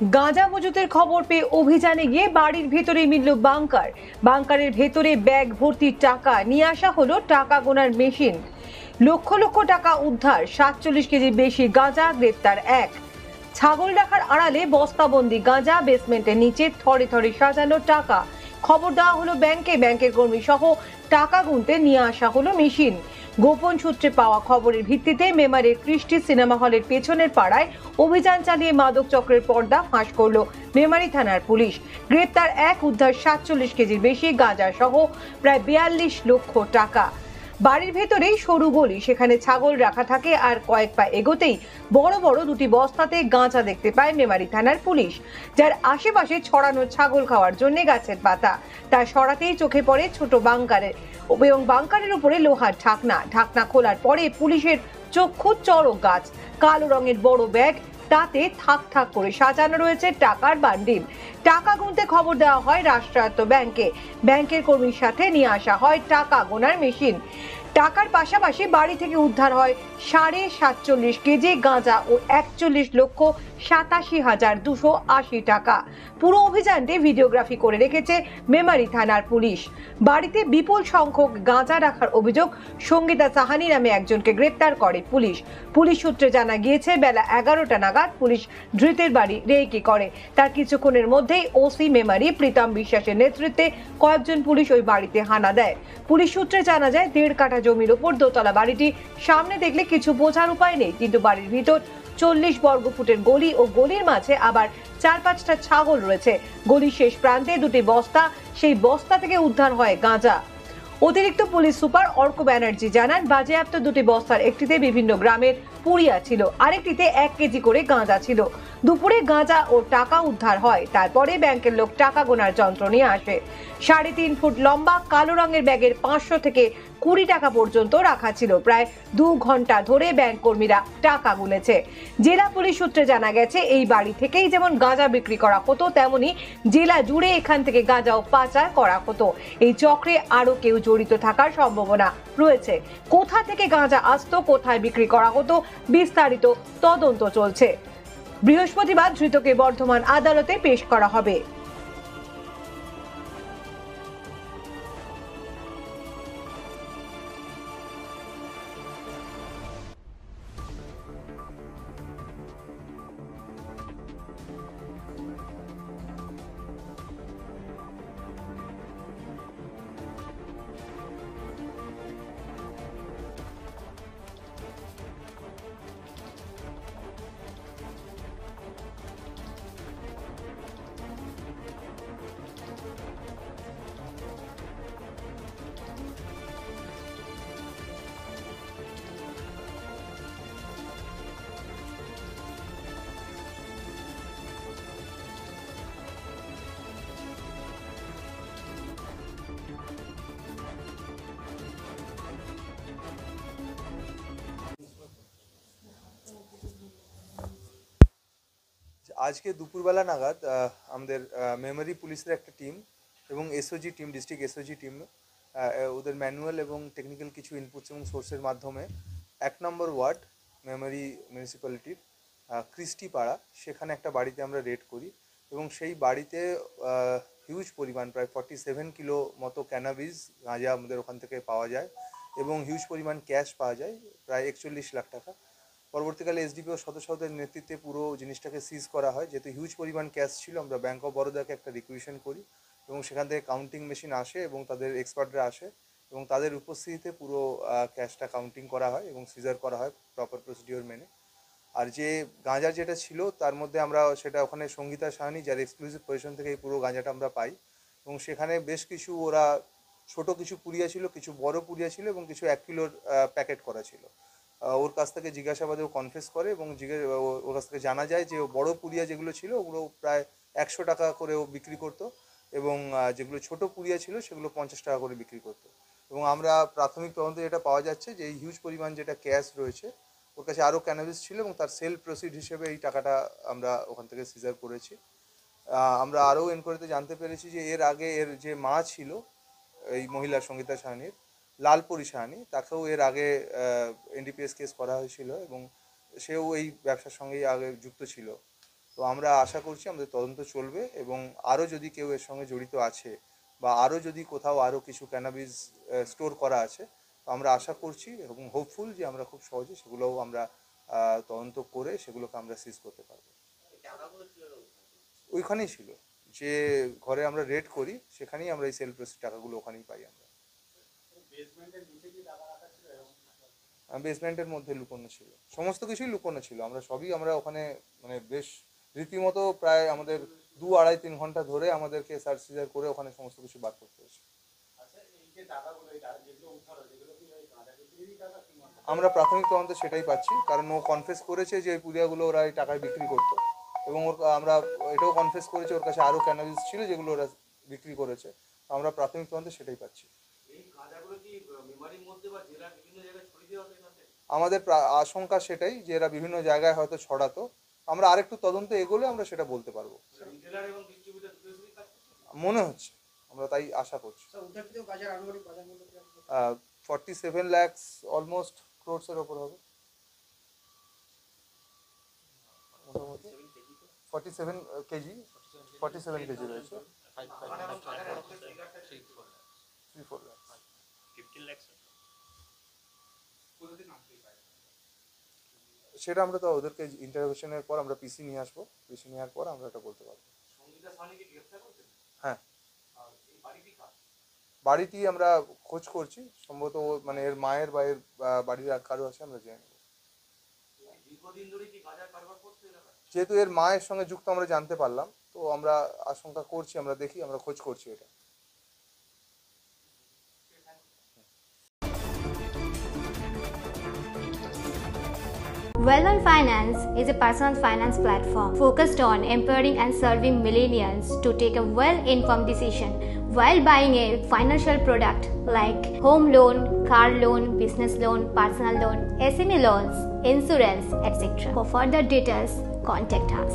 গাঁজা মজুতের খবর পেয়ে অভিযানে গিয়ে বাড়ির ভেতরে মিলল বাংকার। বাংকারের ভেতরে ব্যাগ ভর্তি টাকা নিয়ে আসা হলো টাকা গোনার মেশিন। লক্ষ লক্ষ টাকা উদ্ধার, 47 কেজি বেশি গাঁজা, গ্রেপ্তার এক। ছাগল রাখার আড়ালে বস্তাবন্দি গাঁজা, বেসমেন্টের নিচে থরে থরে সাজানো টাকা। খবর দেওয়া হলো ব্যাংকে, ব্যাংকের কর্মী সহ টাকা গুনতে নিয়ে আসা হলো মেশিন। গোপন সূত্রে পাওয়া খবরের ভিত্তিতে মেমারির কৃষ্টি সিনেমা হলের পেছনের পাড়ায় অভিযান চালিয়ে মাদক চক্রের পর্দা ফাঁস করলো মেমারি থানার পুলিশ। গ্রেপ্তার এক, উদ্ধার 47 কেজির বেশি গাঁজা সহ প্রায় 42 লক্ষ টাকা। বাড়ির ভেতরেই সরু গলি, সেখানে ছাগল রাখা থাকে, আর কয়েক পা এগোতেই বড় বড় দুটি বস্তাতে গাঁজা দেখতে পায় মেমারি থানার পুলিশ, যার আশেপাশে ছড়ানো ছাগল খাওয়ার জন্য গাছের পাতা। তা সরাতেই চোখে পড়ে ছোট বাংকারের এবং বাংকারের উপরে লোহার ঢাকনা। ঢাকনা খোলার পরে পুলিশের চক্ষু চড়ক গাছ, কালো রঙের বড় ব্যাগ, তাতে থাক থাক করে সাজানো রয়েছে টাকার বান্ডিল। টাকা গুনতে খবর দেওয়া হয় রাষ্ট্রায়ত্ত ব্যাংকে। ব্যাংকের কর্মীর সাথে নিয়ে আসা হয় টাকা গোনার মেশিন। টাকার পাশাপাশি বাড়ি থেকে উদ্ধার হয় 47.5 কেজি গাঁজা ও 41,87,280 টাকা। পুরো অভিযানটি ভিডিওগ্রাফি করে রেখেছে মেমারি থানার পুলিশ। বাড়িতে বিপুল সংখ্যক গাঁজা রাখার অভিযোগ সঙ্গীতা সাহানি নামে একজনকে গ্রেপ্তার করে পুলিশ। পুলিশ সূত্রে জানা গিয়েছে, বেলা 11টা নাগাদ পুলিশ ধৃতের বাড়ি রেকি করে। তার কিছুক্ষণের মধ্যেই ওসি মেমারি প্রীতম বিশ্বাসের নেতৃত্বে কয়েকজন পুলিশ ওই বাড়িতে হানা দেয়। পুলিশ সূত্রে জানা যায়, 1.5 কাঠা জমির উপর দোতলা বাড়িটি। সামনে দেখলে কিছু বোঝার উপায় নেই, কিন্তু বাড়ির ভিতর 40 বর্গ ফুটের গলি ও গলির মাঝে আবার 4-5টা ছাগল রয়েছে। গলির শেষ প্রান্তে দুটি বস্তা, সেই বস্তা থেকে উদ্ধার হয় গাঁজা। অতিরিক্ত পুলিশ সুপার অর্ক ব্যানার্জি জানান, বাজেয়াপ্ত দুটি বস্তার একটিতে বিভিন্ন গ্রামের পুড়িয়া ছিল, আরেকটিতে 1 কেজি করে গাঁজা ছিল। দুপুরে গাঁজা ও টাকা উদ্ধার হয়। তারপরে ব্যাংকের লোক টাকা গোনার যন্ত্র নিয়ে আসে। 3.5 ফুট লম্বা কালো রঙের ব্যাগের 500 থেকে 20 টাকা পর্যন্ত রাখা ছিল। প্রায় 2 ঘন্টা ধরে ব্যাংক কর্মীরা টাকা গুনেছে। জেলা পুলিশ সূত্রে জানা গেছে, এই বাড়ি থেকেই যেমন গাঁজা বিক্রি করা হতো, তেমনি জেলা জুড়ে এখান থেকে গাঁজাও পাচার করা হতো। এই চক্রে আরো কেউ জড়িত থাকার সম্ভাবনা রয়েছে। কোথা থেকে গাঁজা আসতো, কোথায় বিক্রি করা হতো, বিস্তারিত তদন্ত চলছে। বৃহস্পতিবার ধৃতকে বর্ধমান আদালতে পেশ করা হবে। আজকে দুপুরবেলা নাগাদ আমাদের মেমরি পুলিশের একটা টিম এবং SOG team, district SOG team, ওদের ম্যানুয়াল এবং টেকনিক্যাল কিছু ইনপুটস এবং সোর্সের মাধ্যমে 1 নম্বর ওয়ার্ড মেমরি মিউনিসিপ্যালিটির কৃষ্টি পাড়া, সেখানে একটা বাড়িতে আমরা রেড করি এবং সেই বাড়িতে হিউজ পরিমাণ প্রায় 47 কিলো মতো ক্যানাবিস গাঁজা আমাদের ওখান থেকে পাওয়া যায় এবং হিউজ পরিমাণ ক্যাশ পাওয়া যায়, প্রায় 41 লাখ টাকা। পরবর্তীকালে এসডিপিও সদস্যদের নেতৃত্বে পুরো জিনিসটাকে সিজ করা হয়। যেহেতু হিউজ পরিমাণ ক্যাশ ছিল, আমরা ব্যাঙ্ক অফ বরোদাকে একটা রিকুইশন করি এবং সেখান থেকে কাউন্টিং মেশিন আসে এবং তাদের এক্সপার্টরা আসে এবং তাদের উপস্থিতিতে পুরো ক্যাশটা কাউন্টিং করা হয় এবং সিজার করা হয় প্রপার প্রসিডিওর মেনে। আর যে গাঁজা যেটা ছিল তার মধ্যে আমরা সেটা ওখানে সঙ্গীতা সাহানি, যার এক্সক্লুসিভ পজিশন থেকে এই পুরো গাঁজাটা আমরা পাই এবং সেখানে বেশ কিছু ওরা ছোট কিছু পুড়িয়া ছিল, কিছু বড় পুড়িয়া ছিল এবং কিছু 1 কিলোর প্যাকেট করা ছিল। ওর কাছ থেকে জিজ্ঞাসাবাদে ও কনফেস করে এবং ওর কাছ থেকে জানা যায় যে বড় পুড়িয়া যেগুলো ছিল ওগুলো প্রায় 100 টাকা করে ও বিক্রি করতো এবং যেগুলো ছোট পুড়িয়া ছিল সেগুলো 50 টাকা করে বিক্রি করতো। এবং আমরা প্রাথমিক তদন্তে যেটা পাওয়া যাচ্ছে যে এই হিউজ পরিমাণ যেটা ক্যাশ রয়েছে, ওর কাছে আরও ক্যানাবিস ছিল এবং তার সেল প্রসিড হিসেবে এই টাকাটা আমরা ওখান থেকে সিজার করেছি। আমরা আরও এনকোয়ারিতে জানতে পেরেছি যে এর আগে এর যে মা ছিল এই মহিলা সঙ্গীতা সাহানির, লালপরি সাহানি, তাকেও এর আগে এনডিপিএস কেস করা হয়েছিল এবং সেও এই ব্যবসার সঙ্গেই আগে যুক্ত ছিল। তো আমরা আশা করছি আমাদের তদন্ত চলবে এবং আরও যদি কেউ এর সঙ্গে জড়িত আছে বা আরও যদি কোথাও আরও কিছু ক্যানাবিস স্টোর করা আছে, তো আমরা আশা করছি এবং হোপফুল যে আমরা খুব সহজে সেগুলোও আমরা তদন্ত করে সেগুলোকে আমরা সিজ করতে পারবো। ওইখানেই ছিল, যে ঘরে আমরা রেড করি সেখানেই আমরা এই সেল প্রসিড টাকাগুলো ওখানেই পাই আমরা। বেসমেন্টের মধ্যে লুকোনো ছিল, সমস্ত কিছুই লুকোনো ছিল। আমরা সবই আমরা ওখানে মানে বেশ রীতিমতো প্রায় আমাদের 2-2.5-3 ঘন্টা ধরে আমাদেরকে সার্চ সিজার করে ওখানে সমস্ত কিছু বার করতে হয়েছে। আমরা প্রাথমিক তদন্তে সেটাই পাচ্ছি, কারণ ও কনফেস করেছে যে এই পুড়িয়াগুলো ওরা এই টাকায় বিক্রি করতো এবং আমরা এটাও কনফেস করেছে ওর কাছে আরও ক্যানাবিস ছিল যেগুলো ওরা বিক্রি করেছে। আমরা প্রাথমিক তদন্তে সেটাই পাচ্ছি। আমাদের আশঙ্কা সেটাই যে এরা বিভিন্ন জায়গায় হয়তো ছড়াতো। আমরা আরেকটু তদন্ত এগোলে আমরা সেটা বলতে পারবো, মনে হচ্ছে, আমরা তাই আশা করছি। 47 lakhs অলমোস্ট ক্রোডসের ওপর হবে, মোটামুটি 47 কেজি রয়েছে। 3-4 lakhs। সেটা আমরা তো ওদেরকে ইন্টারভিউশনের পর আমরা পিসি নিয়ে আসবো, পিসি নেওয়ার পর আমরা এটা বলতে পারবো। হ্যাঁ, বাড়িটি আমরা খোঁজ করছি, সম্ভবত মানে এর মায়ের বা এর বাড়ির আর কারো আছে আমরা জেনে নেব। যেহেতু এর মায়ের সঙ্গে যুক্ত আমরা জানতে পারলাম, তো আমরা আশঙ্কা করছি, আমরা দেখি, আমরা খোঁজ করছি এটা। Well-On Finance is a personal finance platform focused on empowering and serving millennials to take a well-informed decision while buying a financial product like home loan, car loan, business loan, personal loan, SME loans, insurance, etc. For further details, contact us.